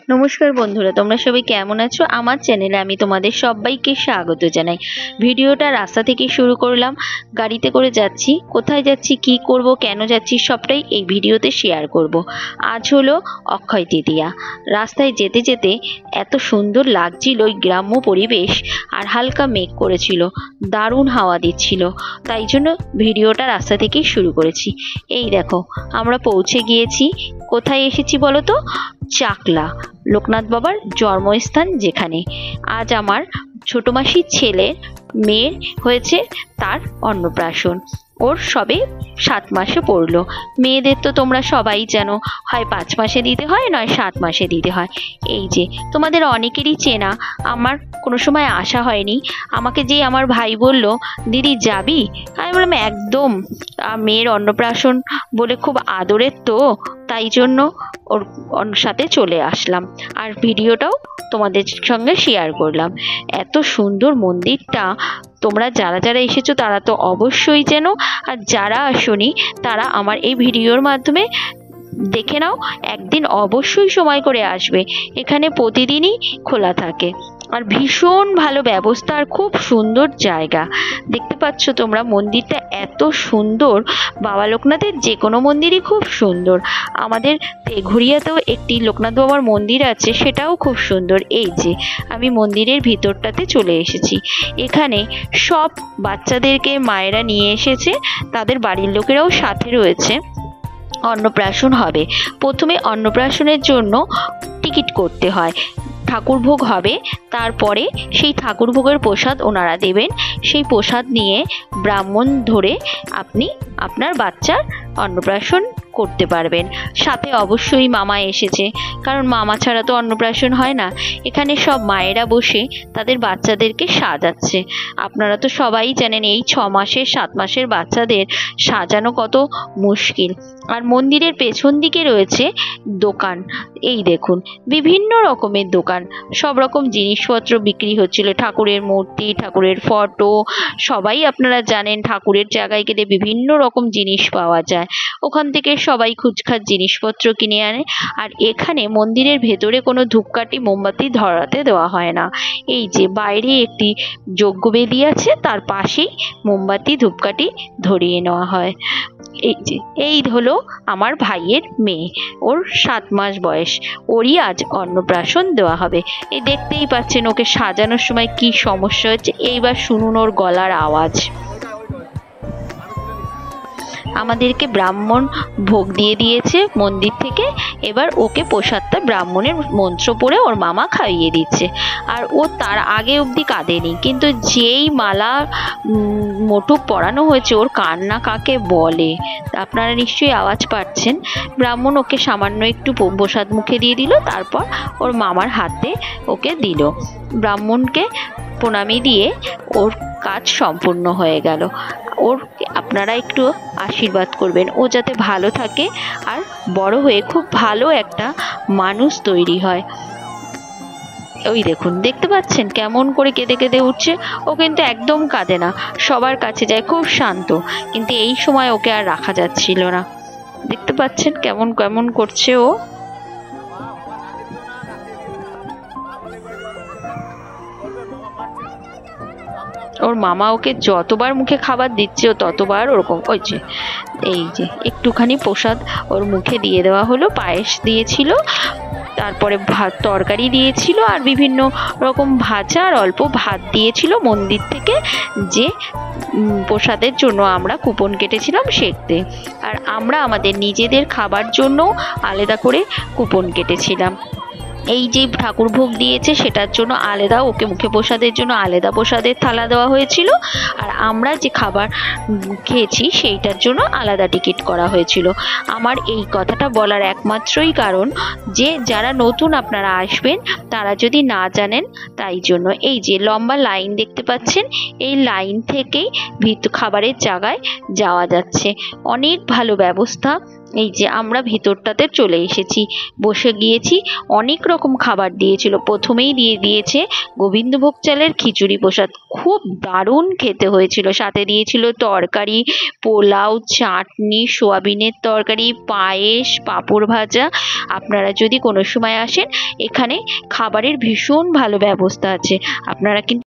নমস্কার বন্ধুরা, তোমরা সবাই কেমন আছো? আমার চ্যানেলে আমি তোমাদের সবাইকে স্বাগত জানাই। ভিডিওটা রাস্তা থেকে শুরু করলাম। গাড়িতে করে যাচ্ছি, কোথায় যাচ্ছি, কি করব, কেন যাচ্ছি সবটাই এই ভিডিওতে শেয়ার করব। আজ হলো অক্ষয় তৃতীয়া। রাস্তায় যেতে যেতে এত সুন্দর লাগছিল ওই গ্রাম্য পরিবেশ, আর হালকা মেঘ করেছিল, দারুণ হাওয়া দিচ্ছিল। তাই জন্য ভিডিওটা রাস্তা থেকেই শুরু করেছি। এই দেখো, আমরা পৌঁছে গিয়েছি। কোথায় এসেছি বলো তো? চাকলা, লোকনাথ বাবার জন্মস্থান, যেখানে আজ আমার ছোট মাসির ছেলের মেয়ের হয়েছে তার অন্নপ্রাশন। ওর সবে 7 মাসে পড়লো। মেয়েদের তো তোমরা সবাই জানো, হয় 5 মাসে দিতে হয়, নয় 7 মাসে দিতে হয়। এই যে তোমাদের অনেকেরই চেনা, আমার কোনো সময় আসা হয়নি। আমাকে যেই আমার ভাই বলল, দিদি যাবি? আমি বললাম একদম, মেয়ের অন্নপ্রাশন বলে খুব আদরের তো, তাই জন্য ওর সাথে চলে আসলাম, আর ভিডিওটাও তোমাদের সঙ্গে শেয়ার করলাম। এত সুন্দর মন্দিরটা, তোমরা যারা যারা এসেছো তারা তো অবশ্যই চেনো, আর যারা আসোনি তারা আমার এই ভিডিওর মাধ্যমে দেখে নাও। একদিন অবশ্যই সময় করে আসবে, এখানে প্রতিদিনই খোলা থাকে, আর ভীষণ ভালো ব্যবস্থা, আর খুব সুন্দর জায়গা। দেখতে পাচ্ছ তোমরা মন্দিরটা এত সুন্দর। বাবা লোকনাথের যে কোনো মন্দিরই খুব সুন্দর। আমাদের তেঘুরিয়াতেও একটি লোকনাথ বাবার মন্দির আছে, সেটাও খুব সুন্দর। এই যে আমি মন্দিরের ভিতরটাতে চলে এসেছি। এখানে সব বাচ্চাদেরকে মায়েরা নিয়ে এসেছে, তাদের বাড়ির লোকেরাও সাথে রয়েছে। অন্নপ্রাশন হবে। প্রথমে অন্নপ্রাশনের জন্য টিকিট করতে হয়। ঠাকুর ভোগ হবে, তারপরে সেই ঠাকুর ভোগের প্রসাদ ওনারা দেবেন। সেই প্রসাদ নিয়ে ব্রাহ্মণ ধরে আপনি আপনার বাচ্চার অন্নপ্রাশন করতে পারবেন। সাথে অবশ্যই মামা এসেছে, কারণ মামা ছাড়া তো অন্নপ্রাশন হয় না। এখানে সব মায়েরা বসে তাদের বাচ্চাদেরকে সাজাচ্ছে। আপনারা তো সবাই জানেন এই 6 মাসের 7 মাসের বাচ্চাদের সাজানো কত মুশকিল। আর মন্দিরের পেছন দিকে রয়েছে দোকান। এই দেখুন, বিভিন্ন রকমের দোকান, সব রকম জিনিসপত্র বিক্রি হচ্ছিল। ঠাকুরের মূর্তি, ঠাকুরের ফটো, সবাই আপনারা জানেন ঠাকুরের জায়গায় গেলে বিভিন্ন রকম জিনিস পাওয়া যায়। ওখান থেকে সবাই খুচখাচ জিনিসপত্র কিনে আনে। আর এখানে মন্দিরের ভেতরে কোনো ধূপকাঠি মোমবাতি ধরাতে দেওয়া হয় না। এই যে বাইরে একটি যজ্ঞবেদী আছে, তার পাশেই মোমবাতি ধূপকাঠি ধরিয়ে নেওয়া হয়। এই যে এই হলো আমার ভাইয়ের মেয়ে, ওর 7 মাস বয়স। ওরই আজ অন্নপ্রাশন দেওয়া হবে। এই দেখতেই পাচ্ছেন ওকে সাজানোর সময় কি সমস্যা হচ্ছে। এইবার শুনুন ওর গলার আওয়াজ। আমাদেরকে ব্রাহ্মণ ভোগ দিয়ে দিয়েছে মন্দির থেকে। এবার ওকে প্রসাদটা ব্রাহ্মণের মন্ত্র পড়ে ওর মামা খাইয়ে দিচ্ছে। আর ও তার আগে অবধি কাঁদেনি, কিন্তু যেই মালা মোটুক পরানো হয়েছে, ওর কান্না কাকে বলে আপনারা নিশ্চয়ই আওয়াজ পাচ্ছেন। ব্রাহ্মণ ওকে সামান্য একটু প্রসাদ মুখে দিয়ে দিল, তারপর ওর মামার হাতে ওকে দিল। ব্রাহ্মণকে প্রণামী দিয়ে ওর কাজ সম্পূর্ণ হয়ে গেল। ওর আপনারা একটু আশীর্বাদ করবেন, ও যাতে ভালো থাকে আর বড় হয়ে খুব ভালো একটা মানুষ তৈরি হয়। ওই দেখুন, দেখতে পাচ্ছেন কেমন করে কেঁদে কেঁদে উঠছে। ও কিন্তু একদম কাঁদে না, সবার কাছে যায়, খুব শান্ত। কিন্তু এই সময় ওকে আর রাখা যাচ্ছিল না। দেখতে পাচ্ছেন কেমন কেমন করছে ও। ওর মামা ওকে যতবার মুখে খাবার দিচ্ছে ও ততবার ওরকম। ওই যে এই যে একটুখানি প্রসাদ ওর মুখে দিয়ে দেওয়া হলো। পায়েস দিয়েছিল, তারপরে ভাত তরকারি দিয়েছিল, আর বিভিন্ন রকম ভাজা, আর অল্প ভাত দিয়েছিল মন্দির থেকে, যে প্রসাদের জন্য আমরা কুপন কেটেছিলাম সেতে। আর আমরা আমাদের নিজেদের খাবার জন্য আলাদা করে কুপন কেটেছিলাম। এই যে ঠাকুর ভোগ দিয়েছে সেটার জন্য আলাদা, ওকে মুখে প্রসাদের জন্য আলাদা প্রসাদের থালা দেওয়া হয়েছিল। আর আমরা যে খাবার খেয়েছি সেইটার জন্য আলাদা টিকিট করা হয়েছিল। আমার এই কথাটা বলার একমাত্রই কারণ, যে যারা নতুন আপনারা আসবেন তারা যদি না জানেন, তাই জন্য। এই যে লম্বা লাইন দেখতে পাচ্ছেন, এই লাইন থেকেই খাবারের জায়গায় যাওয়া যাচ্ছে। অনেক ভালো ব্যবস্থা, এই যে আমরা ভিতরটাতে চলে এসেছি, বসে গিয়েছি। অনেক রকম খাবার দিয়েছিল। প্রথমেই দিয়ে দিয়েছে গোবিন্দভোগ চালের খিচুড়ি প্রসাদ, খুব দারুণ খেতে হয়েছিল। সাথে দিয়েছিল তরকারি, পোলাও, চাটনি, সোয়াবিনের তরকারি, পায়েস, পাঁপড় ভাজা। আপনারা যদি কোনো সময় আসেন, এখানে খাবারের ভীষণ ভালো ব্যবস্থা আছে। আপনারা কিন্তু